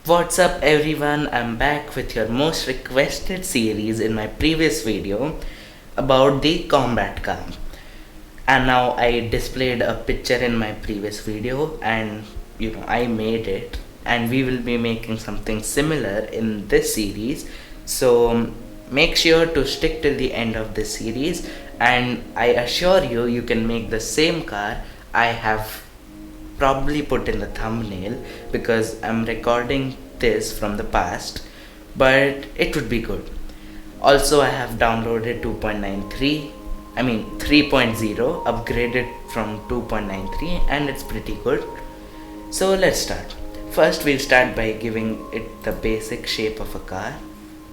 What's up everyone, I'm back with your most requested series in my previous video about the combat car. And now I displayed a picture in my previous video and I made it, and we will be making something similar in this series. So make sure to stick till the end of this series, and I assure you, you can make the same car I have probably put in the thumbnail, because I'm recording this from the past, but it would be good. Also, I have downloaded 2.93, I mean 3.0, upgraded from 2.93, and it's pretty good. So let's start. First, we'll start by giving it the basic shape of a car.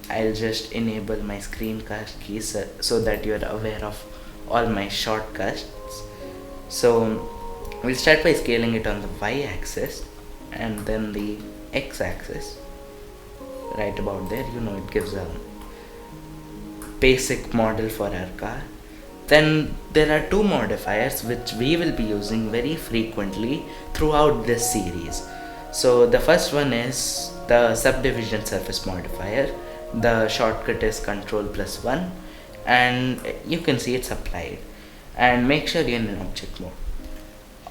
I'll just enable my screencast keys so that you're aware of all my shortcuts. So we'll start by scaling it on the y-axis and then the x-axis, right about there. It gives a basic model for our car. Then there are two modifiers which we will be using very frequently throughout this series. So the first one is the subdivision surface modifier. The shortcut is Ctrl+1, and you can see it's applied. And make sure you're in object mode.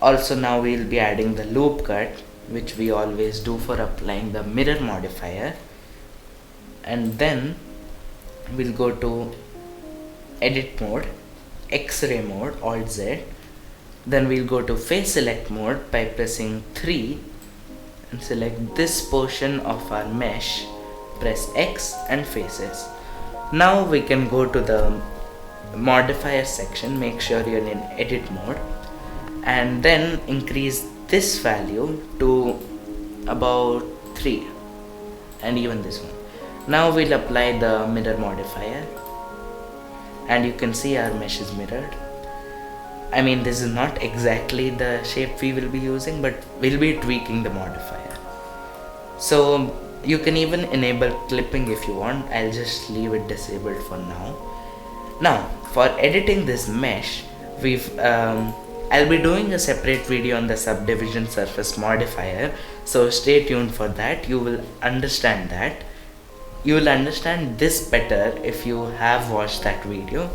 Also, now we'll be adding the loop cut, which we always do for applying the mirror modifier. And then we'll go to edit mode, X-ray mode, Alt Z. Then we'll go to face select mode by pressing 3 and select this portion of our mesh. Press X and faces. Now we can go to the modifier section. Make sure you're in edit mode, and then increase this value to about 3, and even this one. Now we'll apply the mirror modifier, and you can see our mesh is mirrored. I mean, this is not exactly the shape we will be using, but we'll be tweaking the modifier. So you can even enable clipping if you want. I'll just leave it disabled for now. Now for editing this mesh, I'll be doing a separate video on the subdivision surface modifier, so stay tuned for that. You will understand that. You will understand this better if you have watched that video.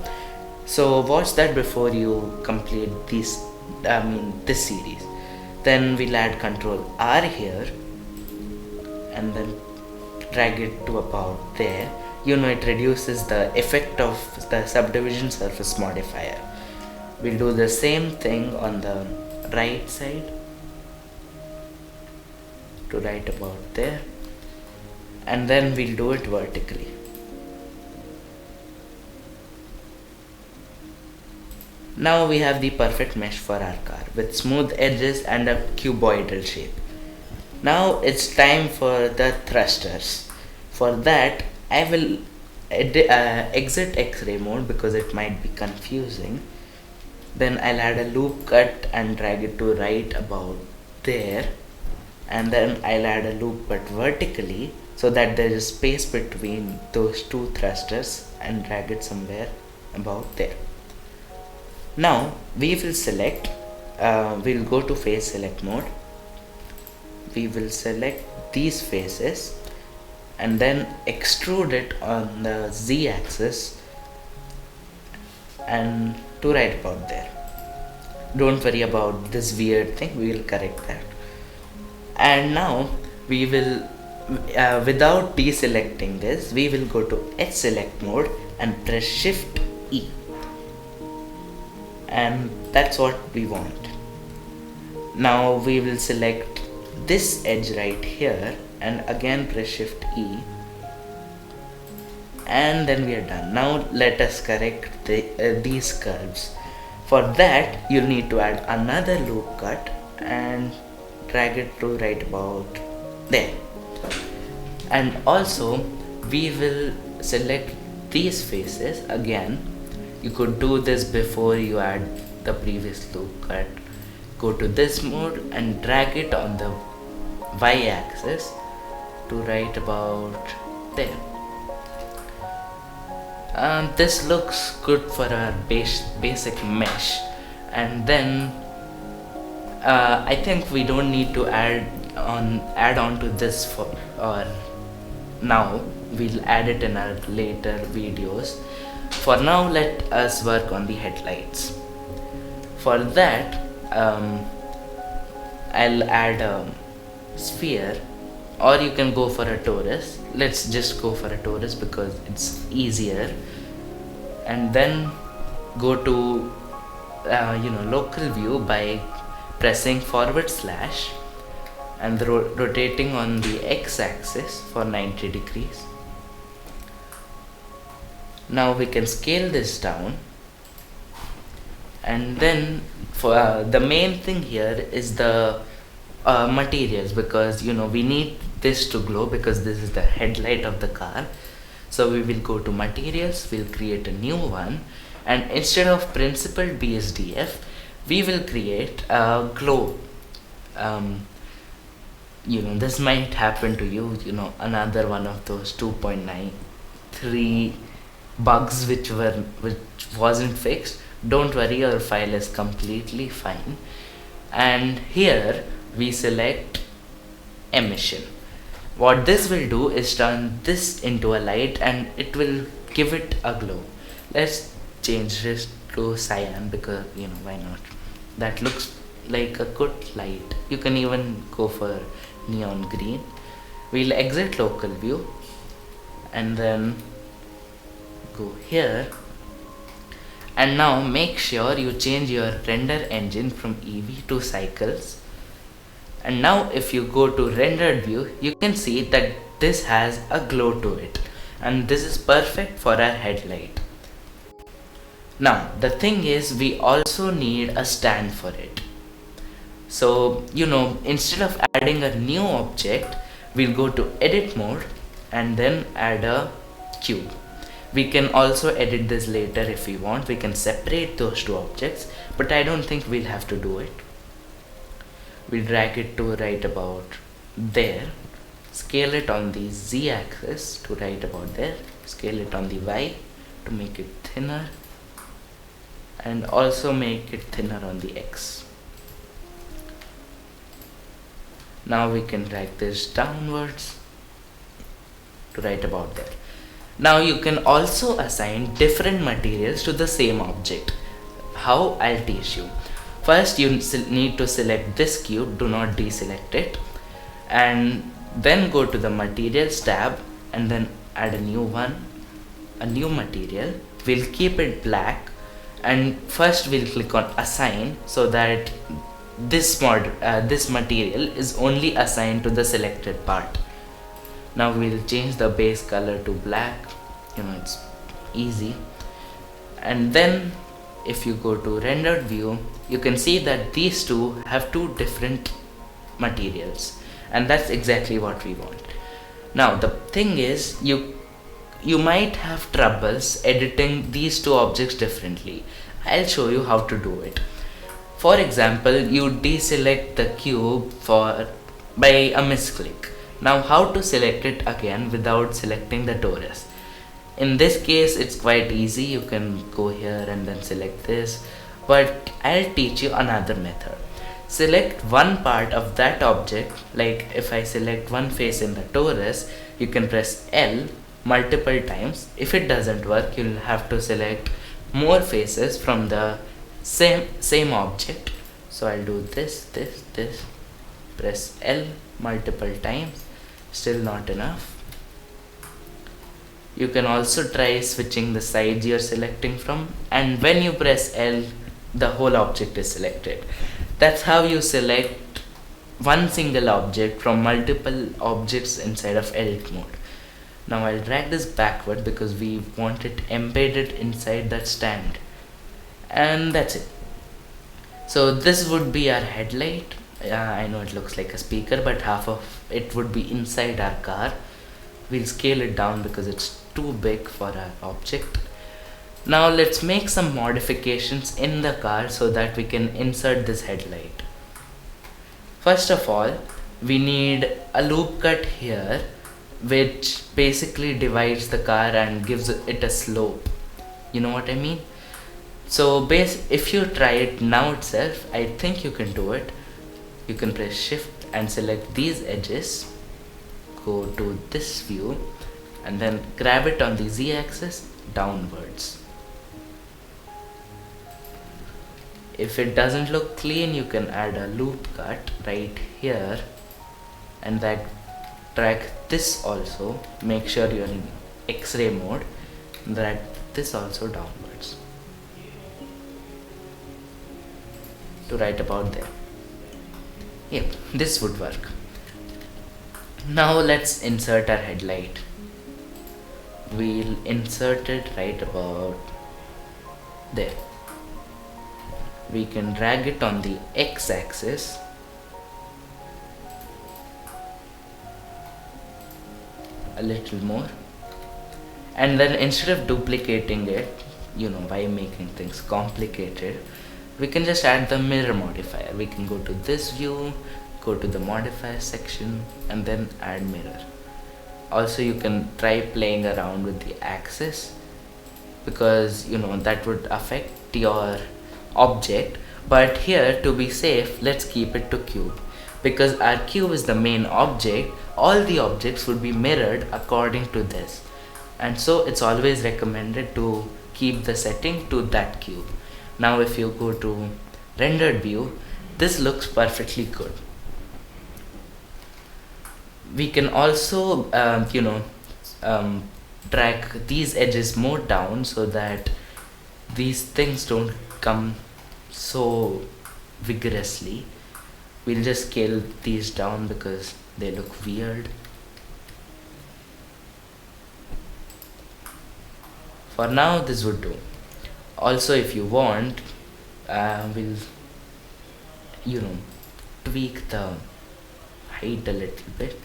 So watch that before you complete this series. Then we'll add Ctrl R here and then drag it to about there. It reduces the effect of the subdivision surface modifier. We'll do the same thing on the right side to right about there, and then we'll do it vertically. Now we have the perfect mesh for our car with smooth edges and a cuboidal shape. Now it's time for the thrusters. For that, I will exit X-ray mode because it might be confusing. Then I'll add a loop cut and drag it to right about there, and then I'll add a loop cut vertically so that there is space between those two thrusters, and drag it somewhere about there. Now we will select, we'll go to face select mode. We will select these faces and then extrude it on the Z axis and to right about there. Don't worry about this weird thing, we will correct that. And now we will, without deselecting this, we will go to H select mode and press Shift E, and that's what we want. Now we will select this edge right here and again press Shift E, and then we are done. Now let us correct these curves. For that, you'll need to add another loop cut and drag it to right about there. And also we will select these faces again. You could do this before you add the previous loop cut. Go to this mode and drag it on the y-axis to right about there. This looks good for our basic mesh, and then I think we don't need to add add on to this for, or now we'll add it in our later videos. For now, let us work on the headlights. For that, I'll add a sphere, or you can go for a torus. Let's just go for a torus because it's easier. And then go to local view by pressing / and rotating on the x-axis for 90 degrees. Now we can scale this down, and then for the main thing here is the materials, because we need this to glow because this is the headlight of the car. So we will go to materials, we'll create a new one, and instead of principled BSDF we will create a glow. This might happen to you, another one of those 2.93 bugs which wasn't fixed. Don't worry, your file is completely fine. And here we select emission. What this will do is turn this into a light and it will give it a glow. Let's change this to cyan because why not? That looks like a good light. You can even go for neon green. We'll exit local view and then go here, and now make sure you change your render engine from Eevee to Cycles. And now if you go to rendered view, you can see that this has a glow to it, and this is perfect for our headlight. Now the thing is, we also need a stand for it. So instead of adding a new object, we'll go to edit mode and then add a cube. We can also edit this later if we want. We can separate those two objects, but I don't think we'll have to do it. We drag it to right about there, scale it on the Z axis to right about there, scale it on the Y to make it thinner, and also make it thinner on the X. Now we can drag this downwards to right about there. Now you can also assign different materials to the same object. How? I'll teach you. First you need to select this cube, do not deselect it, and then go to the materials tab and then add a new one, a new material. We'll keep it black, and first we'll click on assign so that this material is only assigned to the selected part. Now we'll change the base color to black, it's easy. And then if you go to rendered view, you can see that these two have two different materials, and that's exactly what we want. Now the thing is, you might have troubles editing these two objects differently. I'll show you how to do it. For example, you deselect the cube by a misclick. Now how to select it again without selecting the torus? In this case it's quite easy. You can go here and then select this, but I'll teach you another method. Select one part of that object. Like if I select one face in the torus, you can press L multiple times. If it doesn't work, you'll have to select more faces from the same object. So I'll do this, press L multiple times, still not enough. You can also try switching the sides you're selecting from, and when you press L, the whole object is selected. That's how you select one single object from multiple objects inside of edit mode. Now I'll drag this backward because we want it embedded inside that stand, and that's it. So this would be our headlight. I know it looks like a speaker, but half of it would be inside our car. We'll scale it down because it's too big for our object. Now let's make some modifications in the car so that we can insert this headlight. First of all, we need a loop cut here, which basically divides the car and gives it a slope. You know what I mean? So if you try it now itself, I think you can do it. You can press shift and select these edges, go to this view and then grab it on the z-axis downwards. If it doesn't look clean, you can add a loop cut right here and that drag this also. Make sure you're in X-ray mode. Drag this also downwards to right about there. Yep, this would work. Now let's insert our headlight. We'll insert it right about there. We can drag it on the x-axis a little more, and then instead of duplicating it, by making things complicated, we can just add the mirror modifier. We can go to this view, go to the modifier section and then add mirror. Also you can try playing around with the axis, because that would affect your object, but here to be safe, let's keep it to cube, because our cube is the main object. All the objects would be mirrored according to this, and so it's always recommended to keep the setting to that cube. Now if you go to rendered view, this looks perfectly good. We can also drag these edges more down so that these things don't come so vigorously. We'll just scale these down because they look weird. For now this would do. Also if you want, we'll tweak the height a little bit.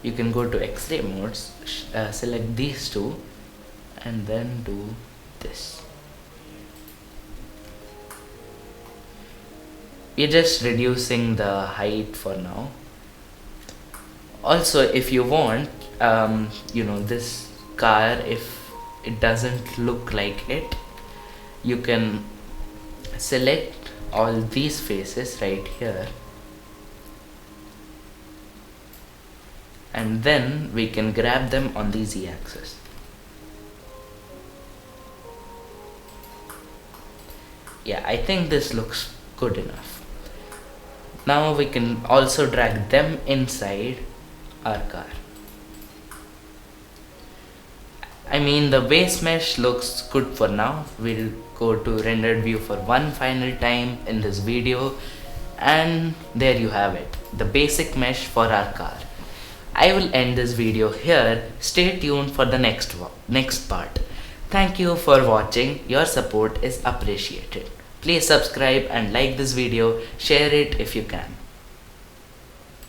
You can go to X-ray modes, select these two and then do this. We're just reducing the height for now. Also if you want, this car, if it doesn't look like it, you can select all these faces right here, and then we can grab them on the z-axis. Yeah, I think this looks good enough. Now we can also drag them inside our car. I mean, the base mesh looks good for now. We'll go to rendered view for one final time in this video, and there you have it, the basic mesh for our car. I will end this video here. Stay tuned for the next part. Thank you for watching. Your support is appreciated. Please subscribe and like this video. Share it if you can.